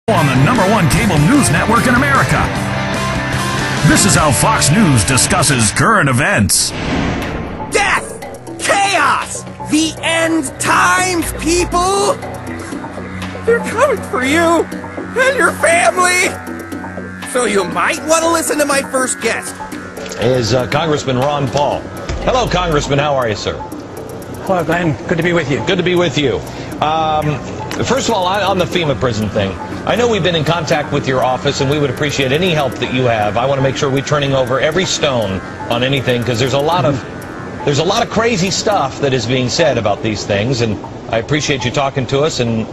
On the #1 cable news network in America. This is how Fox News discusses current events. Death! Chaos! The end times, people! They're coming for you and your family! So you might want to listen to my first guest. Is Congressman Ron Paul. Hello, Congressman. How are you, sir? Hello, Glenn. Good to be with you. Good to be with you. First of all, on the FEMA prison thing, I know we've been in contact with your office, and we would appreciate any help that you have. I want to make sure we're turning over every stone on anything, because there's a lot of crazy stuff that is being said about these things, and I appreciate you talking to us, and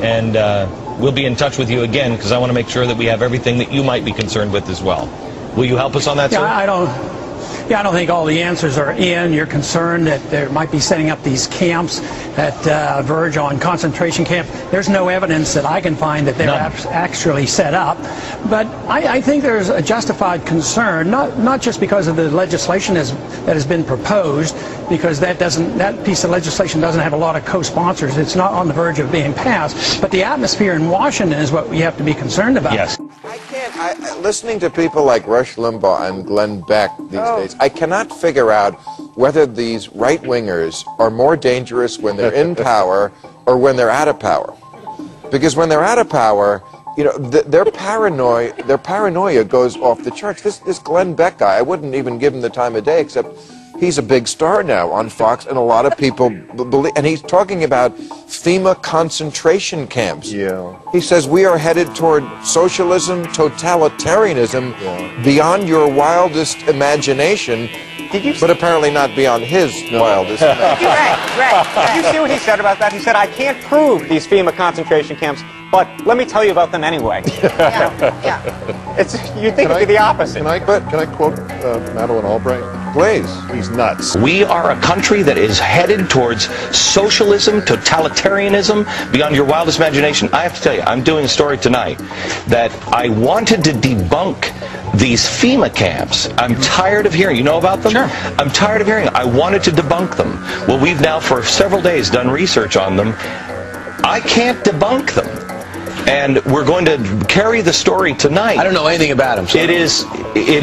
we'll be in touch with you again, because I want to make sure that we have everything that you might be concerned with as well. Will you help us on that, sir? I don't think all the answers are in. You're concerned that there might be setting up these camps that verge on concentration camp. There's no evidence that I can find that they're actually set up. But I think there's a justified concern, not just because of the legislation that has been proposed, because that piece of legislation doesn't have a lot of co-sponsors. It's not on the verge of being passed. But the atmosphere in Washington is what we have to be concerned about. Yes. Listening to people like Rush Limbaugh and Glenn Beck these days, I cannot figure out whether these right-wingers are more dangerous when they're in power or when they're out of power. Because when they're out of power, you know, their paranoia goes off the charts. This Glenn Beck guy, I wouldn't even give him the time of day, except he's a big star now on Fox, and a lot of people believe, and he's talking about FEMA concentration camps. Yeah. He says we are headed toward socialism, totalitarianism, beyond your wildest imagination. But apparently not beyond his wildest imagination. Right. Did you see what he said about that? He said, I can't prove these FEMA concentration camps, but let me tell you about them anyway. You'd think it'd be the opposite. Can I quote Madeleine Albright? Please. He's nuts. We are a country that is headed towards socialism, totalitarianism, beyond your wildest imagination. I have to tell you, I'm doing a story tonight that I wanted to debunk these FEMA camps. I'm tired of hearing. You know about them? Sure. I'm tired of hearing. I wanted to debunk them. Well, we've now for several days done research on them. I can't debunk them. And we're going to carry the story tonight. I don't know anything about them. So. It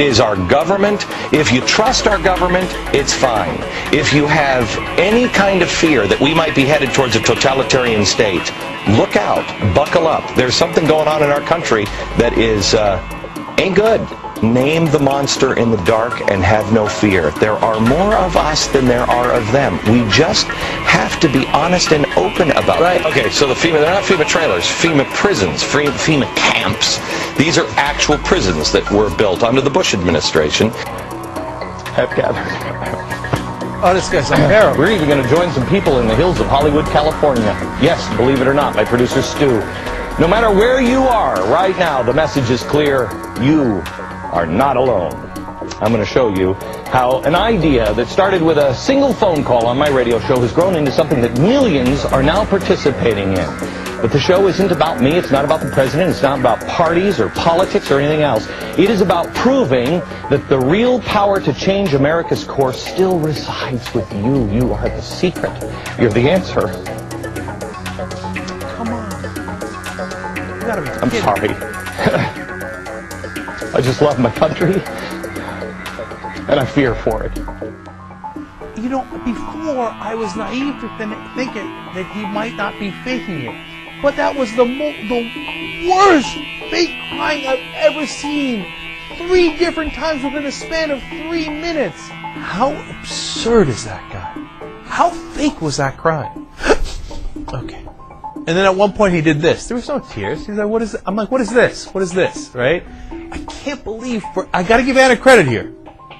is our government. If you trust our government, it's fine. If you have any kind of fear that we might be headed towards a totalitarian state, look out, buckle up. There's something going on in our country that is ain't good. Name the monster in the dark and have no fear. There are more of us than there are of them. We just have to be honest and open about it. Okay, so they're not FEMA trailers, FEMA prisons, FEMA camps. These are actual prisons that were built under the Bush administration. Have gathered. Oh, this guy's unbearable. We're even going to join some people in the hills of Hollywood, California. Yes, believe it or not, my producer Stu. No matter where you are right now, the message is clear. You are not alone. I'm going to show you how an idea that started with a single phone call on my radio show has grown into something that millions are now participating in. But the show isn't about me. It's not about the president. It's not about parties or politics or anything else. It is about proving that the real power to change America's course still resides with you. You are the secret. You're the answer. Come on. You gotta be I'm sorry. I just love my country, and I fear for it. You know, before I was naive to thinking that he might not be faking it. But that was the worst fake crying I've ever seen. 3 different times within a span of 3 minutes. How absurd is that guy? How fake was that crying? Okay. And then at one point he did this. There was no tears. He's like, what is it? I'm like, what is this? What is this? Right? I can't believe, I gotta give Anna credit here.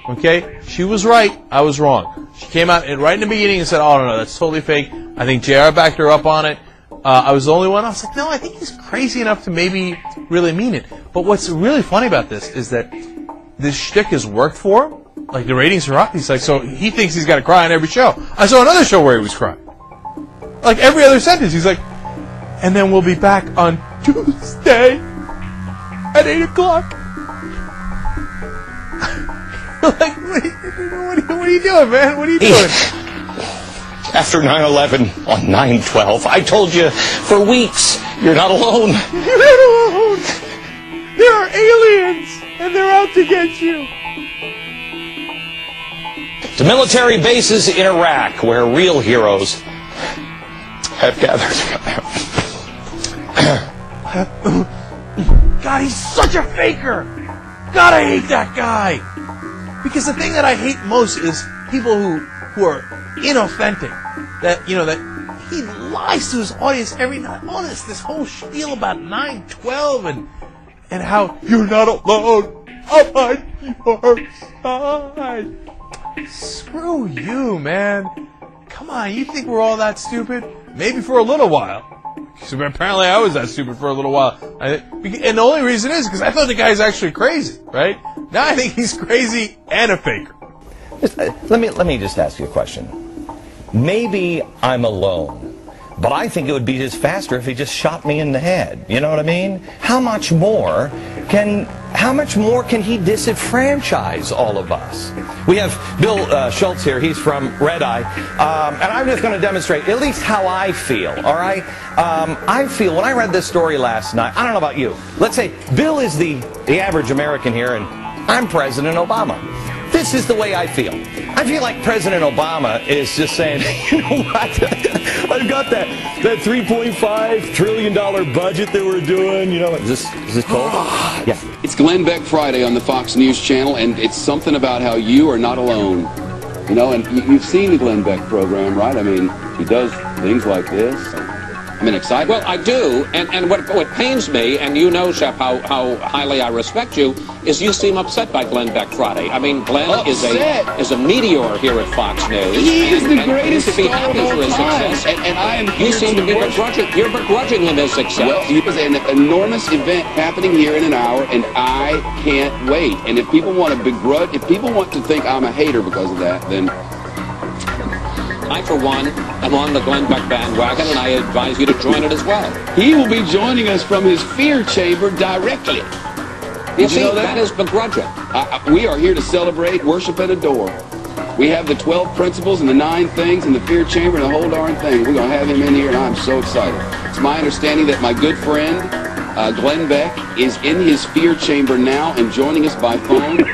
Okay? She was right. I was wrong. She came out right in the beginning and said, oh, no, that's totally fake. I think JR backed her up on it. I was the only one. I was like, no, I think he's crazy enough to maybe really mean it. But what's really funny about this is that this shtick has worked for him. Like, the ratings are up. He's like, so he thinks he's got to cry on every show. I saw another show where he was crying. Like, every other sentence, he's like, and then we'll be back on Tuesday at 8 o'clock. Like, what are you doing, man? What are you doing? After 9/11 on 9/12, I told you for weeks, you're not alone. You're not alone. out to get you. To military bases in Iraq, where real heroes have gathered. God, he's such a faker. God, I hate that guy. Because the thing that I hate most is people who are inauthentic. That, you know, that he lies to his audience every night. All this whole spiel about 9/12 and how you're not alone. I'm on your side. Screw you, man. Come on, you think we're all that stupid? Maybe for a little while. So apparently I was that stupid for a little while. And the only reason is because I thought the guy's actually crazy, right? Now I think he's crazy and a faker. Let me just ask you a question. Maybe I'm alone, but I think it would be just faster if he just shot me in the head. You know what I mean? How much more can he disenfranchise all of us? We have Bill Schultz here. He's from Red Eye. And I'm just going to demonstrate at least how I feel, all right? I feel, when I read this story last night, I don't know about you. Let's say Bill is the average American here, and I'm President Obama. This is the way I feel. I feel like President Obama is just saying, you know what? I've got that $3.5 trillion budget that we're doing. You know, is this cool? Yeah. It's Glenn Beck Friday on the Fox News channel, and it's something about how you are not alone. You know, and you've seen the Glenn Beck program, right? I mean, he does things like this. I mean, excited. Well, I do, and what pains me, and you know, Shep, how highly I respect you, is you seem upset by Glenn Beck Friday. I mean, Glenn is a meteor here at Fox News. He is the greatest you should be happy for his success. And I am You seem to be begrudging him his success. Well, there's an enormous event happening here in an hour, and I can't wait. And if people want to begrudge, if people want to think I'm a hater because of that, then I, for one, am on the Glenn Beck bandwagon, and I advise you to join it as well. He will be joining us from his fear chamber directly. You see, that is begrudging. We are here to celebrate, worship, and adore. We have the 12 principles and the 9 things in the fear chamber and the whole darn thing. We're going to have him in here, and I'm so excited. It's my understanding that my good friend, Glenn Beck, is in his fear chamber now and joining us by phone.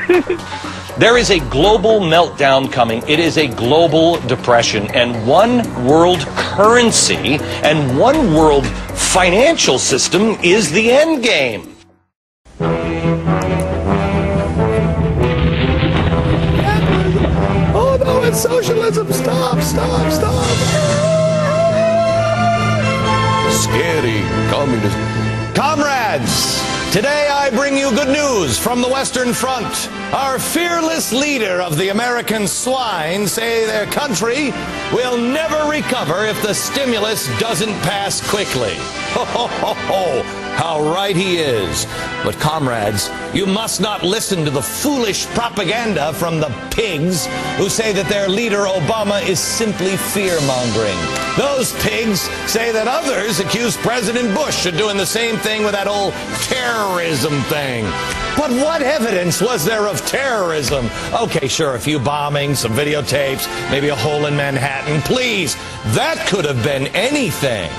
There is a global meltdown coming. It is a global depression. And one world currency and one world financial system is the end game. Oh no, it's socialism. Stop, stop, stop. Scary communist. Comrades, today I bring you good news from the Western Front. Our fearless leader of the American swine say their country will never recover if the stimulus doesn't pass quickly. Ho, ho, ho, ho. How right he is. But comrades, you must not listen to the foolish propaganda from the pigs who say that their leader Obama is simply fear-mongering. Those pigs say that others accuse President Bush of doing the same thing with that old terrorism thing. But what evidence was there of terrorism? Okay, sure, a few bombings, some videotapes, maybe a hole in Manhattan. Please, that could have been anything.